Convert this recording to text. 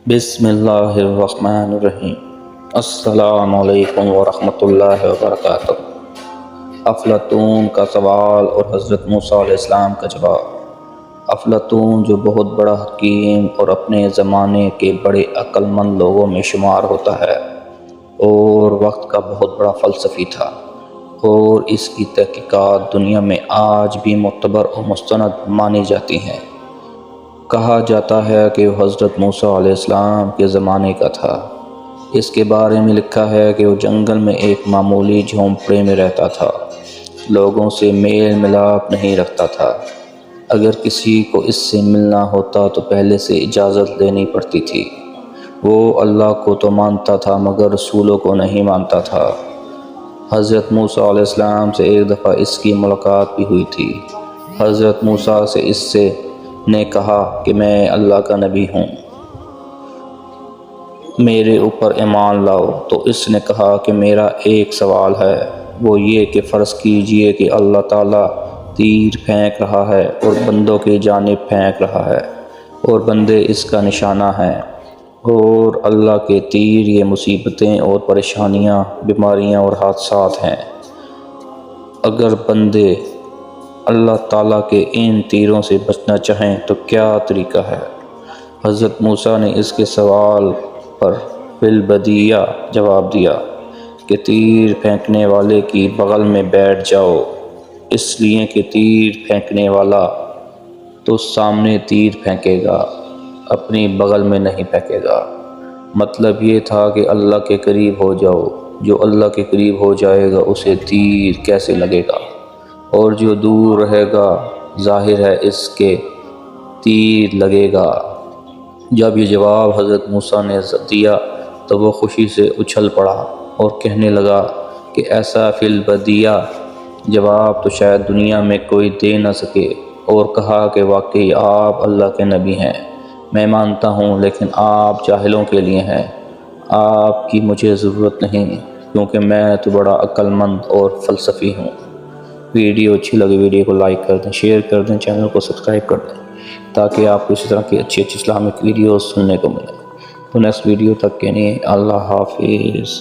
بسم اللہ الرحمن الرحیم۔ السلام علیکم ورحمۃ اللہ وبرکاتہ۔ افلاطون کا سوال اور حضرت موسیٰ علیہ السلام کا جواب۔ افلاطون جو بہت بڑا حکیم اور اپنے زمانے کے بڑے عقل مند لوگوں میں شمار ہوتا ہے اور وقت کا بہت بڑا فلسفی تھا، اور اس کی تحقیقات دنیا میں آج بھی معتبر اور مستند مانی جاتی ہیں۔ کہا جاتا ہے کہ وہ حضرت موسیٰ علیہ السلام کے زمانے کا تھا۔ اس کے بارے میں لکھا ہے کہ وہ جنگل میں ایک معمولی جھونپڑے میں رہتا تھا، لوگوں سے میل ملاپ نہیں رکھتا تھا۔ اگر کسی کو اس سے ملنا ہوتا تو پہلے سے اجازت لینی پڑتی تھی۔ وہ اللہ کو تو مانتا تھا مگر رسولوں کو نہیں مانتا تھا۔ حضرت موسیٰ علیہ السلام سے ایک دفعہ اس کی ملاقات بھی ہوئی تھی۔ حضرت موسیٰ سے اس نے کہا کہ میں اللہ کا نبی ہوں، میرے اوپر ایمان لاؤ۔ تو اس نے کہا کہ میرا ایک سوال ہے، وہ یہ کہ فرض کیجئے کہ اللہ تعالیٰ تیر پھینک رہا ہے اور بندوں کی جانب پھینک رہا ہے، اور بندے اس کا نشانہ ہیں، اور اللہ کے تیر یہ مصیبتیں اور پریشانیاں، بیماریاں اور حادثات ہیں۔ اگر بندے اللہ تعالیٰ کے ان تیروں سے بچنا چاہیں تو کیا طریقہ ہے؟ حضرت موسیٰ نے اس کے سوال پر بالبدیہہ جواب دیا کہ تیر پھینکنے والے کی بغل میں بیٹھ جاؤ، اس لیے کہ تیر پھینکنے والا تو سامنے تیر پھینکے گا، اپنی بغل میں نہیں پھینکے گا۔ مطلب یہ تھا کہ اللہ کے قریب ہو جاؤ، جو اللہ کے قریب ہو جائے گا اسے تیر کیسے لگے گا، اور جو دور رہے گا ظاہر ہے اس کے تیر لگے گا۔ جب یہ جواب حضرت موسیٰ نے دیا تو وہ خوشی سے اچھل پڑا اور کہنے لگا کہ ایسا فی البدیہہ جواب تو شاید دنیا میں کوئی دے نہ سکے، اور کہا کہ واقعی آپ اللہ کے نبی ہیں، میں مانتا ہوں، لیکن آپ جاہلوں کے لیے ہیں، آپ کی مجھے ضرورت نہیں، کیونکہ میں تو بڑا عقل مند اور فلسفی ہوں۔ ویڈیو اچھی لگے ویڈیو کو لائک کر دیں، شیئر کر دیں، چینل کو سبسکرائب کر دیں تاکہ آپ کو اسی طرح کی اچھی اسلامک ویڈیوز سننے کو ملیں۔ تو نیکسٹ ویڈیو تک کے لیے اللہ حافظ۔